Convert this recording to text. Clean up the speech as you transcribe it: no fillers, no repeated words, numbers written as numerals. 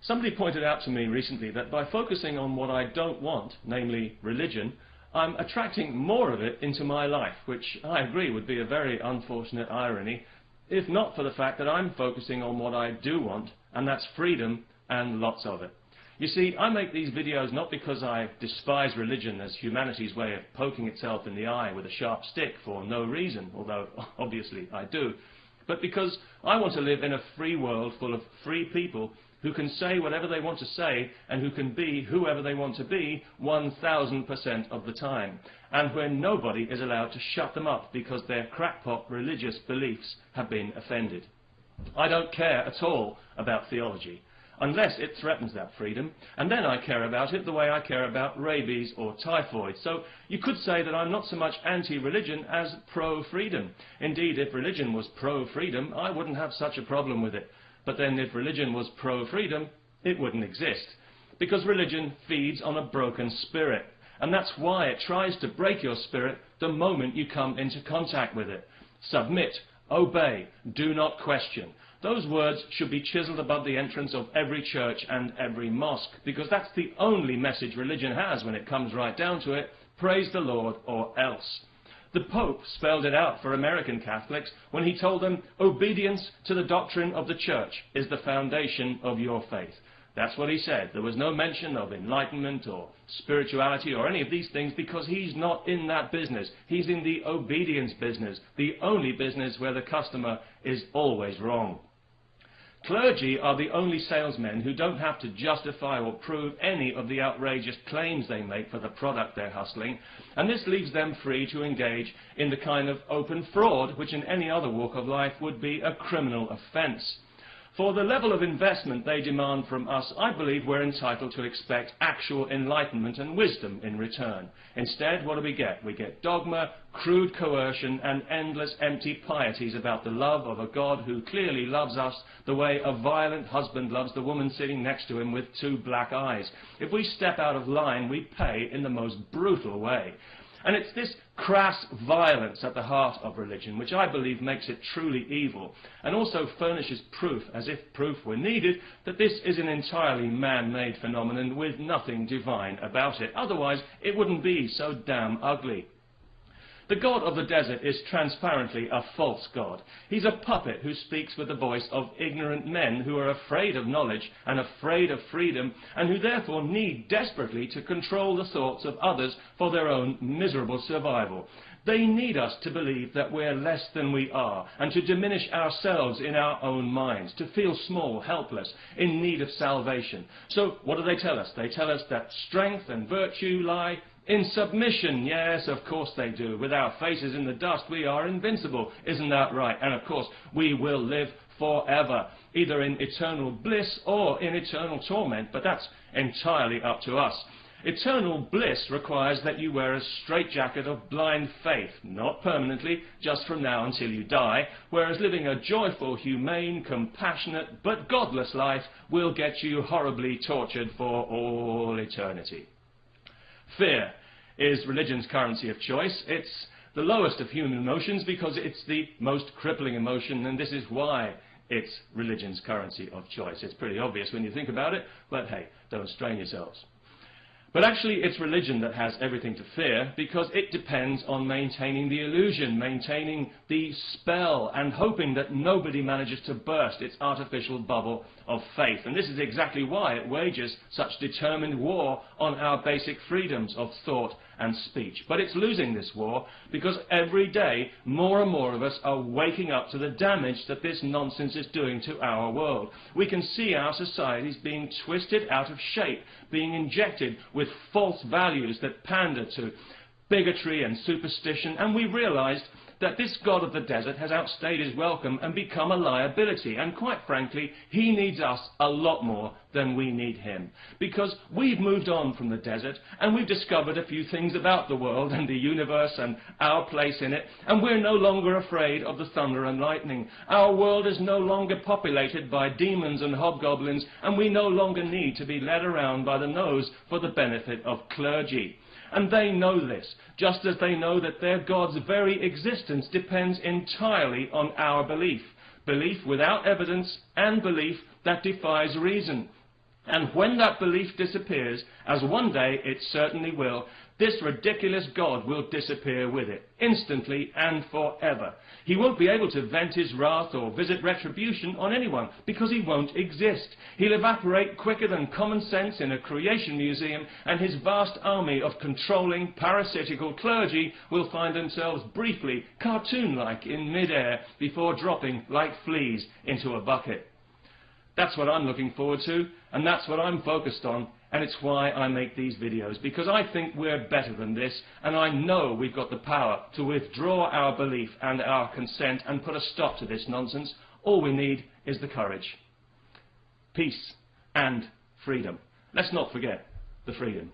Somebody pointed out to me recently that by focusing on what I don't want, namely religion, I'm attracting more of it into my life, which I agree would be a very unfortunate irony, if not for the fact that I'm focusing on what I do want, and that's freedom and lots of it. You see, I make these videos not because I despise religion as humanity's way of poking itself in the eye with a sharp stick for no reason, although obviously I do, but because I want to live in a free world full of free people who can say whatever they want to say and who can be whoever they want to be 1000% of the time, and where nobody is allowed to shut them up because their crackpot religious beliefs have been offended. I don't care at all about theology, unless it threatens that freedom, and then I care about it the way I care about rabies or typhoid. So you could say that I'm not so much anti-religion as pro-freedom. Indeed, if religion was pro-freedom, I wouldn't have such a problem with it. But then if religion was pro-freedom, it wouldn't exist. Because religion feeds on a broken spirit, and that's why it tries to break your spirit the moment you come into contact with it. Submit, obey, do not question. Those words should be chiseled above the entrance of every church and every mosque, because that's the only message religion has when it comes right down to it. Praise the Lord or else. The Pope spelled it out for American Catholics when he told them obedience to the doctrine of the church is the foundation of your faith. That's what he said. There was no mention of enlightenment or spirituality or any of these things because he's not in that business. He's in the obedience business, the only business where the customer is always wrong. Clergy are the only salesmen who don't have to justify or prove any of the outrageous claims they make for the product they're hustling, and this leaves them free to engage in the kind of open fraud which in any other walk of life would be a criminal offence. For the level of investment they demand from us, I believe we're entitled to expect actual enlightenment and wisdom in return. Instead, what do? We get dogma, crude coercion, and endless empty pieties about the love of a God who clearly loves us the way a violent husband loves the woman sitting next to him with two black eyes. If we step out of line, we pay in the most brutal way. And it's this crass violence at the heart of religion which I believe makes it truly evil, and also furnishes proof, as if proof were needed, that this is an entirely man-made phenomenon with nothing divine about it. Otherwise, it wouldn't be so damn ugly. The God of the desert is transparently a false God. He's a puppet who speaks with the voice of ignorant men who are afraid of knowledge and afraid of freedom, and who therefore need desperately to control the thoughts of others for their own miserable survival. They need us to believe that we're less than we are, and to diminish ourselves in our own minds, to feel small, helpless, in need of salvation. So what do they tell us? They tell us that strength and virtue lie in submission. Yes, of course they do. With our faces in the dust, we are invincible. Isn't that right? And of course, we will live forever, either in eternal bliss or in eternal torment, but that's entirely up to us. Eternal bliss requires that you wear a straitjacket of blind faith, not permanently, just from now until you die, whereas living a joyful, humane, compassionate, but godless life will get you horribly tortured for all eternity. Fear is religion's currency of choice. It's the lowest of human emotions because it's the most crippling emotion, and this is why it's religion's currency of choice. It's pretty obvious when you think about it, but hey, don't strain yourselves. But actually, it's religion that has everything to fear because it depends on maintaining the illusion, maintaining the spell, and hoping that nobody manages to burst its artificial bubble of faith. And this is exactly why it wages such determined war on our basic freedoms of thought and speech. But it's losing this war because every day more and more of us are waking up to the damage that this nonsense is doing to our world. We can see our societies being twisted out of shape, being injected with false values that pander to bigotry and superstition, and we realized that this God of the desert has outstayed his welcome and become a liability, and quite frankly, he needs us a lot more than we need him, because we've moved on from the desert, and we've discovered a few things about the world and the universe and our place in it, and we're no longer afraid of the thunder and lightning. Our world is no longer populated by demons and hobgoblins, and we no longer need to be led around by the nose for the benefit of clergy. And they know this, just as they know that their God's very existence depends entirely on our belief. Belief without evidence and belief that defies reason. And when that belief disappears, as one day it certainly will, this ridiculous God will disappear with it, instantly and forever. He won't be able to vent his wrath or visit retribution on anyone, because he won't exist. He'll evaporate quicker than common sense in a creation museum, and his vast army of controlling, parasitical clergy will find themselves briefly, cartoon-like, in mid-air before dropping like fleas into a bucket. That's what I'm looking forward to, and that's what I'm focused on, and it's why I make these videos, because I think we're better than this, and I know we've got the power to withdraw our belief and our consent and put a stop to this nonsense. All we need is the courage. Peace and freedom. Let's not forget the freedom.